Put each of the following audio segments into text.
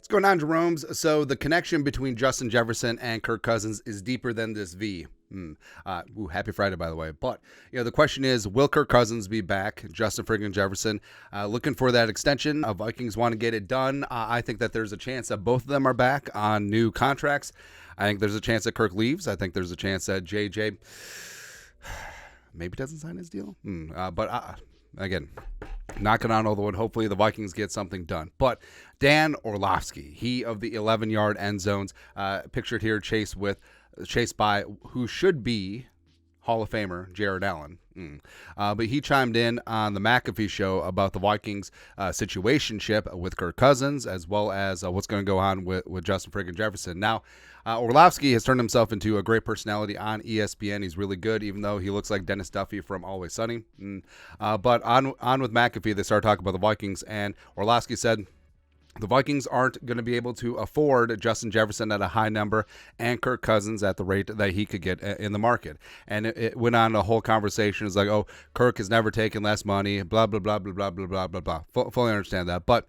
What's going on, Jerome's? So the connection between Justin Jefferson and Kirk Cousins is deeper than this V. Happy Friday, by the way. But the question is, will Kirk Cousins be back? Justin friggin' Jefferson looking for that extension. Vikings want to get it done. I think that there's a chance that both of them are back on new contracts. I think there's a chance that Kirk leaves. I think there's a chance that JJ maybe doesn't sign his deal. Again, knocking on all the wood. Hopefully the Vikings get something done. But Dan Orlovsky, he of the 11-yard end zones, pictured here, chased by who should be Hall of Famer Jared Allen. But he chimed in on the McAfee Show about the Vikings situationship with Kirk Cousins, as well as what's going to go on with Justin friggin' Jefferson. Now, Orlovsky has turned himself into a great personality on ESPN. He's really good, even though he looks like Dennis Duffy from Always Sunny. But on with McAfee, they started talking about the Vikings, and Orlovsky said the Vikings aren't going to be able to afford Justin Jefferson at a high number and Kirk Cousins at the rate that he could get in the market. And it went on a whole conversation. It's like, oh, Kirk has never taken less money, blah, blah, blah, blah, blah, blah, blah, blah, blah. Fully understand that. But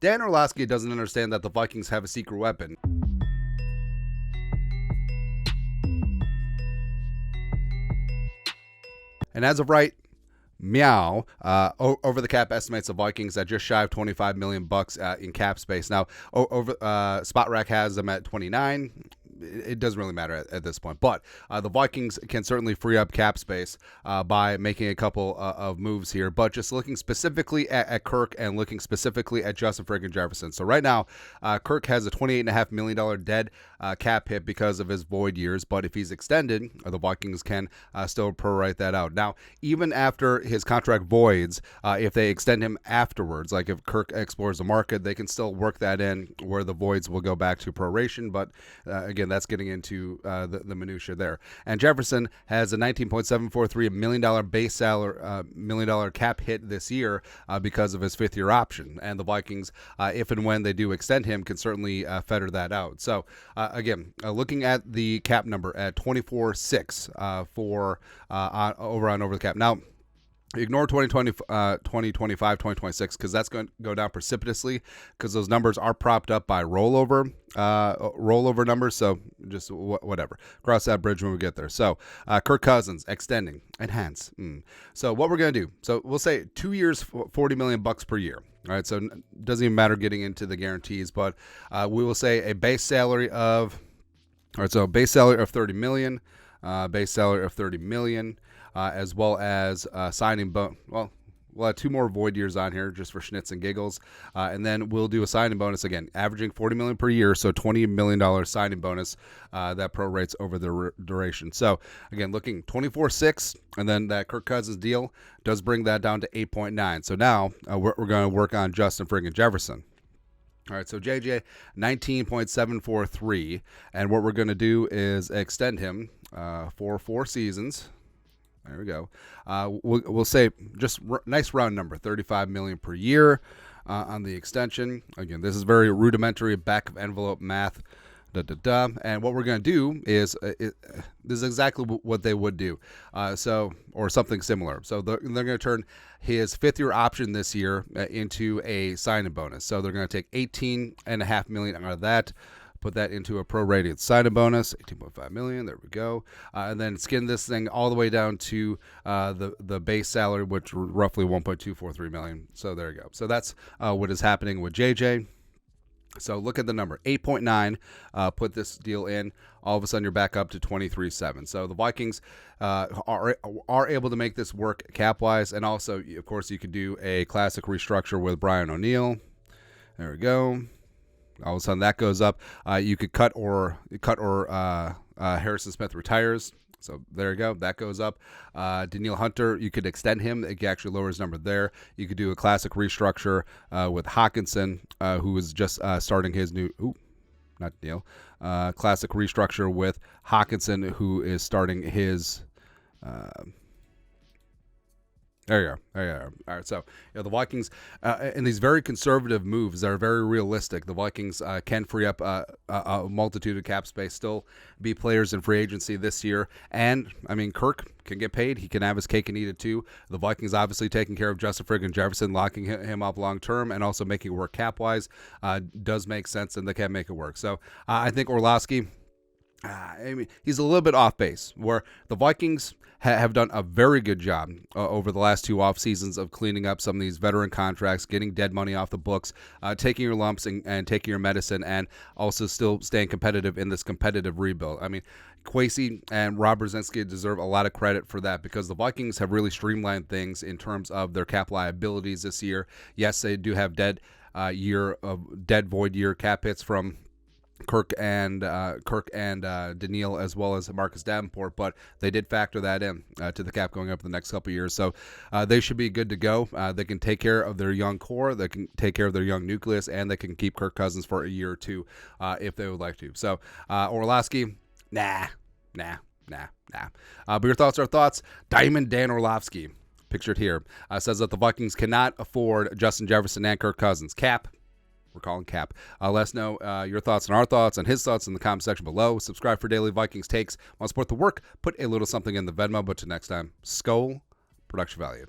Dan Orlovsky doesn't understand that the Vikings have a secret weapon. And as of right, meow, over the cap estimates the Vikings at just shy of $25 million in cap space. Now, Spot Rack has them at 29. It doesn't really matter at this point, but the Vikings can certainly free up cap space by making a couple of moves here. But just looking specifically at Kirk and looking specifically at Justin friggin' Jefferson. So right now, Kirk has a $28.5 million dead cap hit because of his void years. But if he's extended, the Vikings can still prorate that out. Now, even after his contract voids, if they extend him afterwards, like if Kirk explores the market, they can still work that in where the voids will go back to proration. But again, that's getting into the minutia there. And Jefferson has a $19.743 million base salary, $1 million cap hit this year because of his fifth-year option. And the Vikings, if and when they do extend him, can certainly feather that out. So again, looking at the cap number at 24.6 for over the cap. Now, ignore 2020, 2025, 2026, because that's going to go down precipitously because those numbers are propped up by rollover numbers. So just whatever. Cross that bridge when we get there. So Kirk Cousins extending, enhance. So what we're going to do, so we'll say 2 years, $40 million per year. All right, so it doesn't even matter getting into the guarantees, but we will say a base salary of, all right, so base salary of $30 million, as well as signing bonus. Well, we'll have 2 more void years on here just for schnitz and giggles. And then we'll do a signing bonus again, averaging $40 million per year. So $20 million signing bonus that prorates over the duration. So again, looking 24.6, and then that Kirk Cousins deal does bring that down to 8.9. So now we're going to work on Justin friggin' Jefferson. All right, so JJ, 19.743. And what we're going to do is extend him for 4 seasons. There we go. We'll say just nice round number, $35 million per year on the extension. Again, this is very rudimentary back of envelope math. And what we're going to do is this is exactly what they would do. Or something similar. So they're going to turn his 5th-year option this year into a signing bonus. So they're going to take $18.5 million out of that. Put that into a prorated signing bonus, $18.5 million. There we go. And then skin this thing all the way down to the base salary, which roughly $1.243 million. So there you go. So that's what is happening with JJ. So look at the number, 8.9. Put this deal in. All of a sudden, you're back up to 23.7. So the Vikings are able to make this work cap-wise. And also, of course, you could do a classic restructure with Brian O'Neill. There we go. All of a sudden that goes up. You could cut or Harrison Smith retires. So there you go. That goes up. Danielle Hunter, you could extend him. It actually lowers his number there. You could do a classic restructure with Hawkinson, who is just starting his new. Not Danielle. Classic restructure with Hawkinson, who is starting his. There you go. There you are. All right. So, the Vikings, in these very conservative moves that are very realistic, the Vikings can free up a multitude of cap space, still be players in free agency this year. And, I mean, Kirk can get paid. He can have his cake and eat it too. The Vikings obviously taking care of Justin friggin' Jefferson, locking him up long term, and also making it work cap-wise does make sense, and they can make it work. So, I think Orlovsky, I mean, he's a little bit off base, where the Vikings have done a very good job over the last two off seasons of cleaning up some of these veteran contracts, getting dead money off the books, taking your lumps and taking your medicine, and also still staying competitive in this competitive rebuild. I mean, Kwesi and Rob Brzezinski deserve a lot of credit for that, because the Vikings have really streamlined things in terms of their cap liabilities this year. Yes, they do have dead void year cap hits from Kirk and Daniil, as well as Marcus Davenport, but they did factor that in to the cap going up the next couple of years. So they should be good to go. They can take care of their young core, they can take care of their young nucleus, and they can keep Kirk Cousins for a year or two if they would like to. So Orlovsky, nah. But your thoughts are thoughts. Diamond Dan Orlovsky, pictured here, says that the Vikings cannot afford Justin Jefferson and Kirk Cousins. Cap. We're calling cap. Let us know your thoughts and our thoughts and his thoughts in the comment section below. Subscribe for daily Vikings takes. Want to support the work? Put a little something in the Venmo. But till next time, Skol, production value.